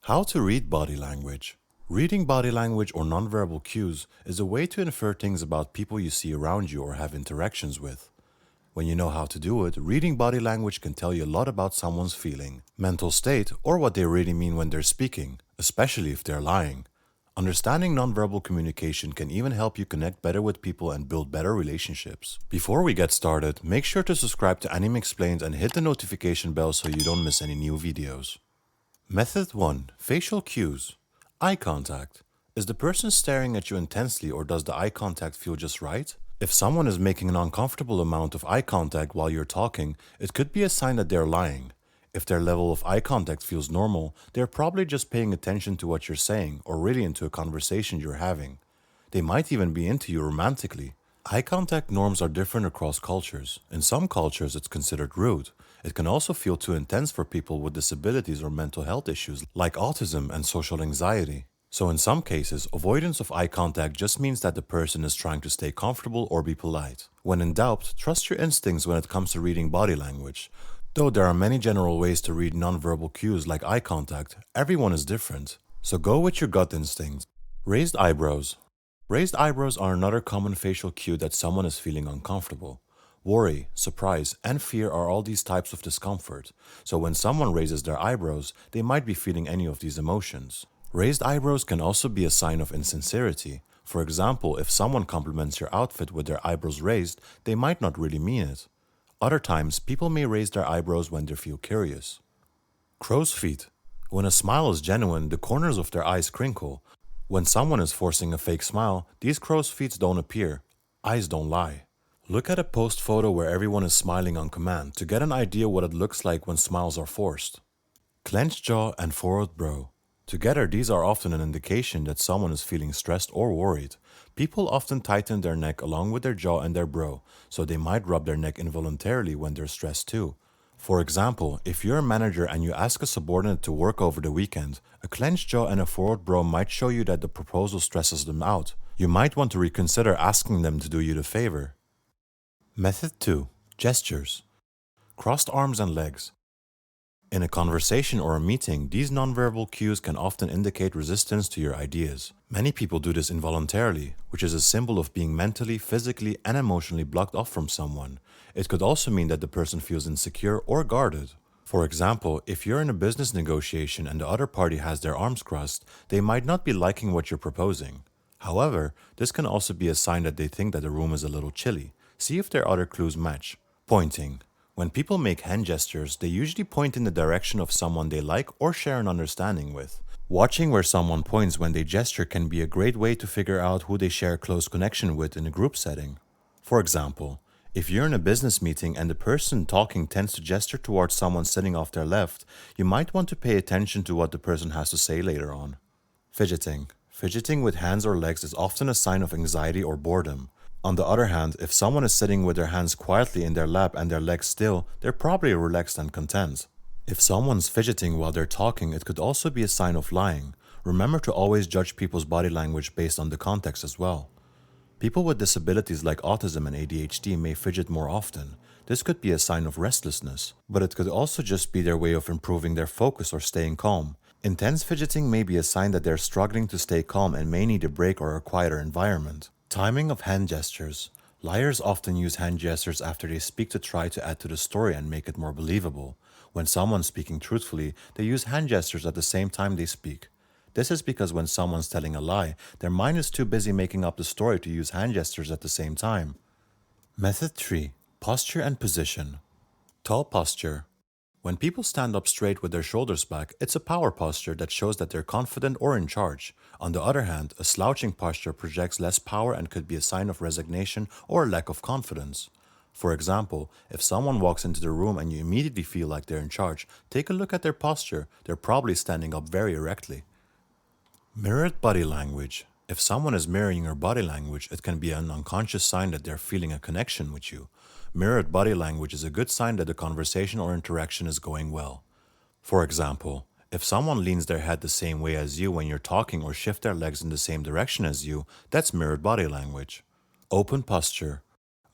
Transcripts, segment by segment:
How to read body language. Reading body language or nonverbal cues is a way to infer things about people you see around you or have interactions with. When you know how to do it, reading body language can tell you a lot about someone's feeling, mental state, or what they really mean when they're speaking, especially if they're lying. Understanding nonverbal communication can even help you connect better with people and build better relationships. Before we get started, make sure to subscribe to Anime Explained and hit the notification bell so you don't miss any new videos. Method 1. Facial cues. Eye contact. Is the person staring at you intensely or does the eye contact feel just right? If someone is making an uncomfortable amount of eye contact while you're talking, it could be a sign that they're lying. If their level of eye contact feels normal, they're probably just paying attention to what you're saying or really into a conversation you're having. They might even be into you romantically. Eye contact norms are different across cultures. In some cultures, it's considered rude. It can also feel too intense for people with disabilities or mental health issues like autism and social anxiety. So, in some cases, avoidance of eye contact just means that the person is trying to stay comfortable or be polite. When in doubt, trust your instincts when it comes to reading body language. Though there are many general ways to read nonverbal cues like eye contact, everyone is different. So, go with your gut instincts. Raised eyebrows. Raised eyebrows are another common facial cue that someone is feeling uncomfortable. Worry, surprise, and fear are all these types of discomfort. So when someone raises their eyebrows, they might be feeling any of these emotions. Raised eyebrows can also be a sign of insincerity. For example, if someone compliments your outfit with their eyebrows raised, they might not really mean it. Other times, people may raise their eyebrows when they feel curious. Crow's feet. When a smile is genuine, the corners of their eyes crinkle. When someone is forcing a fake smile, these crow's feet don't appear. Eyes don't lie. Look at a post photo where everyone is smiling on command to get an idea what it looks like when smiles are forced. Clenched jaw and furrowed brow. Together, these are often an indication that someone is feeling stressed or worried. People often tighten their neck along with their jaw and their brow, so they might rub their neck involuntarily when they're stressed too. For example, if you're a manager and you ask a subordinate to work over the weekend, a clenched jaw and a furrowed brow might show you that the proposal stresses them out. You might want to reconsider asking them to do you the favor. Method 2. Gestures. Crossed arms and legs. In a conversation or a meeting, these nonverbal cues can often indicate resistance to your ideas. Many people do this involuntarily, which is a symbol of being mentally, physically, and emotionally blocked off from someone. It could also mean that the person feels insecure or guarded. For example, if you're in a business negotiation and the other party has their arms crossed, they might not be liking what you're proposing. However, this can also be a sign that they think that the room is a little chilly. See if their other clues match. Pointing. When people make hand gestures, they usually point in the direction of someone they like or share an understanding with. Watching where someone points when they gesture can be a great way to figure out who they share a close connection with in a group setting. For example, if you're in a business meeting and the person talking tends to gesture towards someone sitting off their left, you might want to pay attention to what the person has to say later on. Fidgeting. Fidgeting with hands or legs is often a sign of anxiety or boredom. On the other hand, if someone is sitting with their hands quietly in their lap and their legs still, they're probably relaxed and content. If someone's fidgeting while they're talking, it could also be a sign of lying. Remember to always judge people's body language based on the context as well. People with disabilities like autism and ADHD may fidget more often. This could be a sign of restlessness, but it could also just be their way of improving their focus or staying calm. Intense fidgeting may be a sign that they're struggling to stay calm and may need a break or a quieter environment. Timing of hand gestures. Liars often use hand gestures after they speak to try to add to the story and make it more believable. When someone's speaking truthfully, they use hand gestures at the same time they speak. This is because when someone's telling a lie, their mind is too busy making up the story to use hand gestures at the same time. Method 3. Posture and position. Tall posture. When people stand up straight with their shoulders back, it's a power posture that shows that they're confident or in charge. On the other hand, a slouching posture projects less power and could be a sign of resignation or lack of confidence. For example, if someone walks into the room and you immediately feel like they're in charge, take a look at their posture. They're probably standing up very erectly. Mirrored body language. If someone is mirroring your body language, it can be an unconscious sign that they're feeling a connection with you. Mirrored body language is a good sign that the conversation or interaction is going well. For example, if someone leans their head the same way as you when you're talking or shift their legs in the same direction as you, that's mirrored body language. Open posture.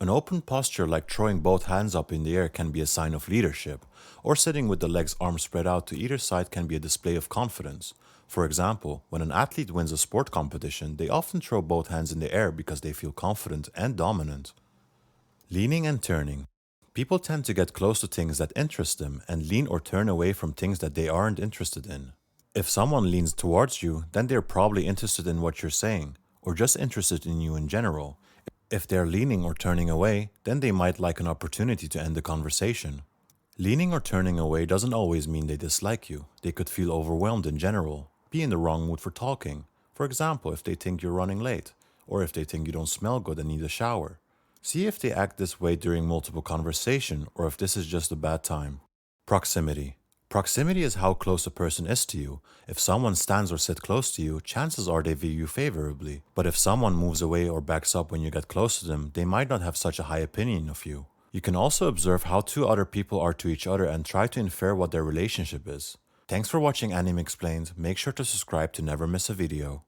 An open posture like throwing both hands up in the air can be a sign of leadership, or sitting with the legs arms spread out to either side can be a display of confidence. For example, when an athlete wins a sport competition, they often throw both hands in the air because they feel confident and dominant. Leaning and turning. People tend to get close to things that interest them and lean or turn away from things that they aren't interested in. If someone leans towards you, then they're probably interested in what you're saying, or just interested in you in general. If they're leaning or turning away, then they might like an opportunity to end the conversation. Leaning or turning away doesn't always mean they dislike you. They could feel overwhelmed in general, be in the wrong mood for talking. For example, if they think you're running late, or if they think you don't smell good and need a shower. See if they act this way during multiple conversation or if this is just a bad time. Proximity. Proximity is how close a person is to you. If someone stands or sits close to you, chances are they view you favorably. But if someone moves away or backs up when you get close to them, they might not have such a high opinion of you. You can also observe how two other people are to each other and try to infer what their relationship is. Thanks for watching Anime Explained. Make sure to subscribe to never miss a video.